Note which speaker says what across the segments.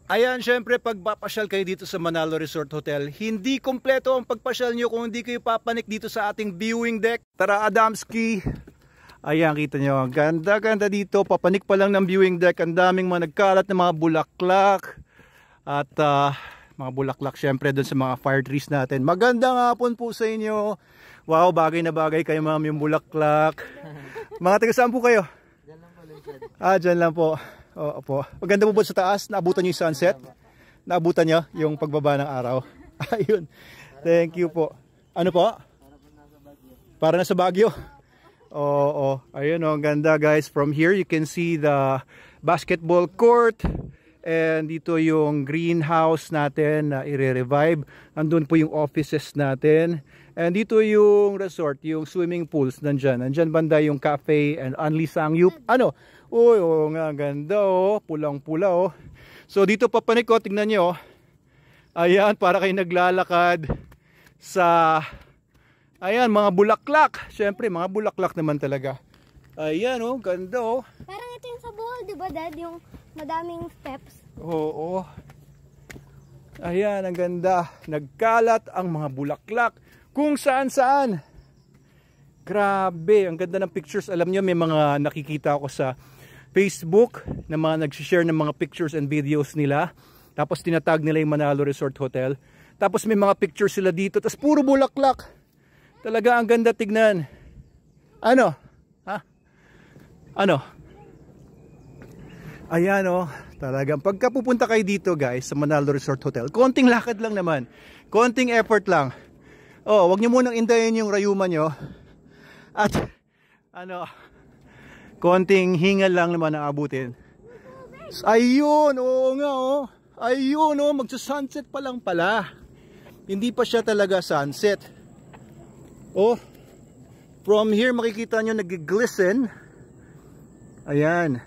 Speaker 1: Ayan, syempre pagpapasyal kayo dito sa Manalo Resort Hotel, hindi kompleto ang pagpasyal nyo kung hindi kayo papanik dito sa ating viewing deck. Tara Adamski! Ayan, kita nyo, ang ganda-ganda dito. Papanik pa lang ng viewing deck. Ang daming mga nagkalat na mga bulaklak. At mga bulaklak syempre doon sa mga fire trees natin. Magandang hapon po sa inyo. Wow, bagay na bagay kayo ma'am yung bulaklak. Mga taga saan po kayo? Diyan lang po, Lincoln. Diyan lang po. Oo po. Maganda po ba sa taas? Naabutan nyo yung sunset? Naabutan nyo yung pagbaba ng araw? Ayun. Thank you po. Ano po? Para na sa Baguio. Oo. Ayun o. Ang ganda guys. From here you can see the basketball court. And dito yung greenhouse natin na i-revive. Andun po yung offices natin. And dito yung resort, yung swimming pools nandyan. Nandyan banda yung cafe and Anli Sangyup. Ano? Uy, nga ganda oh, pulang-pula oh. So dito papanik ko, tingnan nyo. Ayan, para kayo naglalakad sa ayan, mga bulaklak. Syempre, mga bulaklak naman talaga. Ayan oh, ganda oh.
Speaker 2: Parang ito yung sa Bohol, di ba Dad? Yung madaming steps.
Speaker 1: Oo. Ayan, ang ganda. Nagkalat ang mga bulaklak kung saan-saan. Grabe, ang ganda ng pictures. Alam nyo, may mga nakikita ako sa Facebook na mga nag-share ng mga pictures and videos nila. Tapos tinatag nila yung Manalo Resort Hotel. Tapos may mga pictures sila dito. Tapos puro bulaklak. Talaga ang ganda tignan. Ano? Ha? Ano? Ayan oh. Talagang pagka pupunta kayo dito guys sa Manalo Resort Hotel, konting lakad lang naman. Konting effort lang. Oh, wag niyo munang indayin yung rayuma nyo. At ano, konting hingal lang naman ang abutin. Ayun, oo nga oh. Ayun oh, magsa-sunset pa lang pala. Hindi pa siya talaga sunset. Oh, from here makikita nyo nag-glisten. Ayan.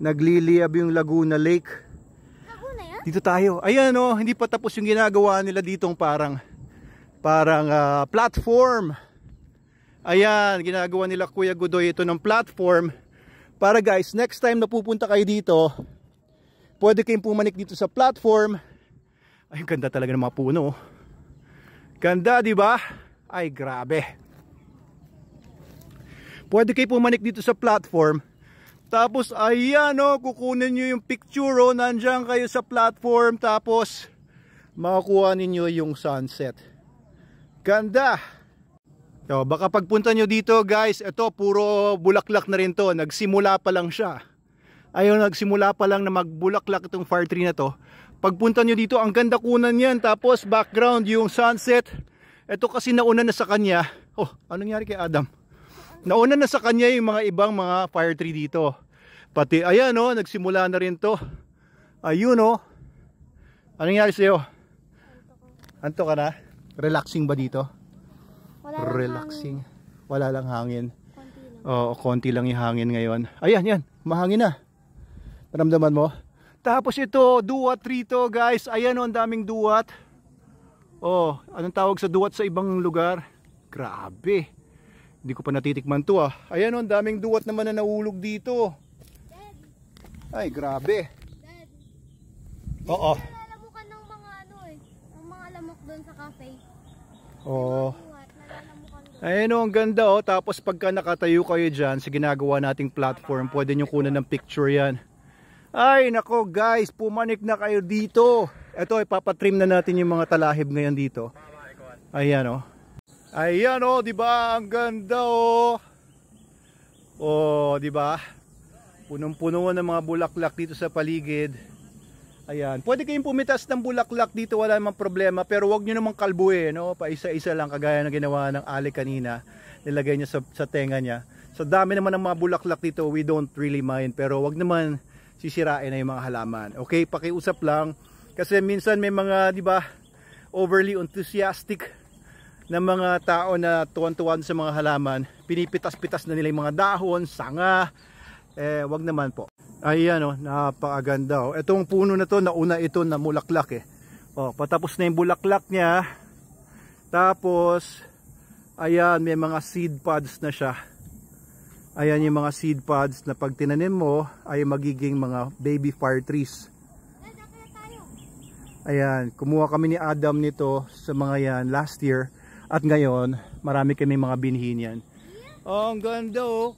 Speaker 1: Nagliliyab yung Laguna Lake.
Speaker 2: Laguna yan?
Speaker 1: Dito tayo. Ayan oh, hindi pa tapos yung ginagawa nila ditong parang platform. Ayan, ginagawa nila Kuya Godoy ito ng platform para guys, next time na pupunta kayo dito, pwede kayong pumanik dito sa platform. Ay, ganda talaga ng mga puno. Ganda, di ba? Ay, grabe. Pwede kayong pumanik dito sa platform. Tapos, ayan o, kukunin nyo yung picture o, nandiyan kayo sa platform. Tapos, makakuha ninyo yung sunset. Ganda. So, baka pagpunta nyo dito guys, ito puro bulaklak na rin to. Nagsimula pa lang siya. Ayun, nagsimula pa lang na magbulaklak itong fire tree na to. Pagpunta nyo dito, ang ganda kunan yan. Tapos background yung sunset. Ito kasi nauna na sa kanya. Oh, anong nangyari kay Adam? Nauna na sa kanya yung mga ibang mga fire tree dito. Pati ayan oh, nagsimula na rin to. Ayun oh. Anong nangyari sa'yo? Anto ka na? Relaxing ba dito?
Speaker 2: Wala
Speaker 1: Relaxing. Hangin. Wala lang hangin.
Speaker 2: Konti lang.
Speaker 1: Oo, konti lang yung hangin ngayon. Ayan, yan. Mahangin na. Naramdaman mo? Tapos ito, duwat rito guys. Ayan oh, ang daming duwat. Oh, anong tawag sa duwat sa ibang lugar? Grabe. Hindi ko pa natitikman to ah. Ayan oh, ang daming duwat naman na naulog dito.
Speaker 2: Dad.
Speaker 1: Ay, grabe.
Speaker 2: Dad.
Speaker 1: Oo.
Speaker 2: Nalalamukan ng mga ano eh. Ang mga lamok doon sa cafe.
Speaker 1: Oo.
Speaker 2: Nalalamukan doon.
Speaker 1: Ayan oh, ang ganda oh. Tapos pagka nakatayo kayo dyan sa ginagawa nating platform, pwede nyo kunan ng picture yan. Ay, nako guys, pumanik na kayo dito. Ito, ipapatrim na natin yung mga talahib ngayon dito. Ayan oh. Ayan oh, di ba? Ang ganda oh. Oh, di ba? Punong-puno ng mga bulaklak dito sa paligid. Ayan, pwede kayong pumitas ng bulaklak dito, wala namang problema, pero wag niyo namang kalbuhin, no? Paisa-isa lang kagaya ng ginawa ng Ali kanina. Nilagay niya sa tenga niya. So dami naman ng mga bulaklak dito, we don't really mind, pero wag naman sisirain na yung mga halaman. Okay, pakiusap lang kasi minsan may mga, di ba, overly enthusiastic na mga tao na tuwan-tuwan sa mga halaman, pinipitas-pitas na nila yung mga dahon, sanga. Wag naman po. Ayan oh, napakaganda oh. Itong puno na to, nauna ito na mulaklak eh. Oh, patapos na yung bulaklak niya. Tapos ayan, may mga seed pods na siya. Ayan yung mga seed pods na pag tinanim mo ay magiging mga baby fire trees. Ayan, kumuha kami ni Adam nito sa mga yan last year. At ngayon, marami kami mga binhi niyan. Oh, ang ganda oh.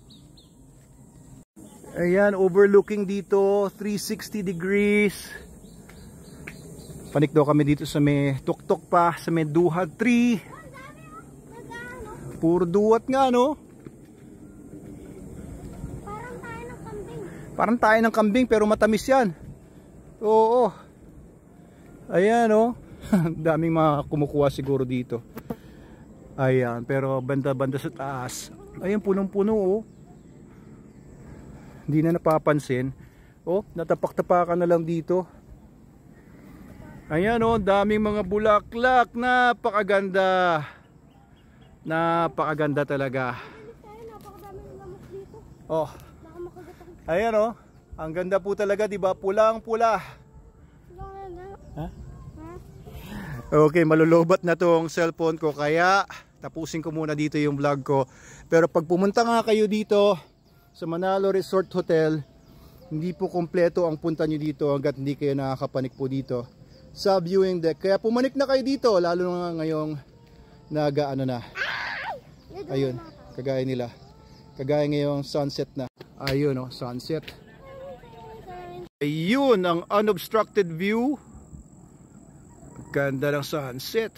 Speaker 1: Ayan, overlooking dito, 360 degrees. Panik daw kami dito sa may tuktok pa, sa may duhat tree. Puro duwat nga, no?
Speaker 2: Parang tayo ng kambing.
Speaker 1: Parang tayo ng kambing pero matamis yan. Oo. Ayan, oh. Daming mga kumukuha siguro dito. Ayan, pero banda-banda sa taas. Ayan, punong-puno, oh. Hindi na napapansin. Oh, natapak-tapakan na lang dito. Ayan, oh, daming mga bulaklak. Napakaganda. Napakaganda talaga.
Speaker 2: Napakadaming lamok dito.
Speaker 1: Oh.
Speaker 2: Baka makagat ako.
Speaker 1: Ayan, oh. Ang ganda po talaga, 'di ba? Pulang-pula. Ha? Okay, malulobat na tong cellphone ko kaya tapusin ko muna dito yung vlog ko. Pero pag pumunta nga kayo dito sa Manalo Resort Hotel, hindi po kompleto ang punta nyo dito hanggat hindi kayo nakakapanik po dito sa viewing deck. Kaya pumanik na kayo dito, lalo na ngayong nagaano na. Ayun, kagaya nila. Kagaya ngayong sunset na. Ayun, oh, sunset. Ayun ang unobstructed view. Ganda ng sunset.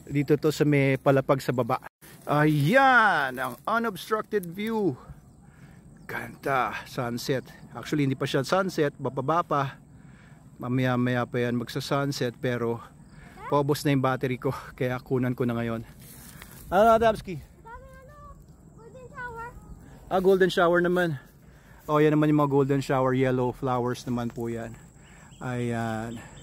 Speaker 1: Dito to sa may palapag sa baba. Ayan ang unobstructed view. Ganda, sunset. Actually hindi pa siya sunset, bababa pa. Mamaya-maya pa yan magsa-sunset pero paubos na yung battery ko kaya kunan ko na ngayon. Ano, Adamski?
Speaker 2: Golden shower.
Speaker 1: Ah, golden shower naman. Oh, yan naman yung mga golden shower, yellow flowers naman po yan. Ayan.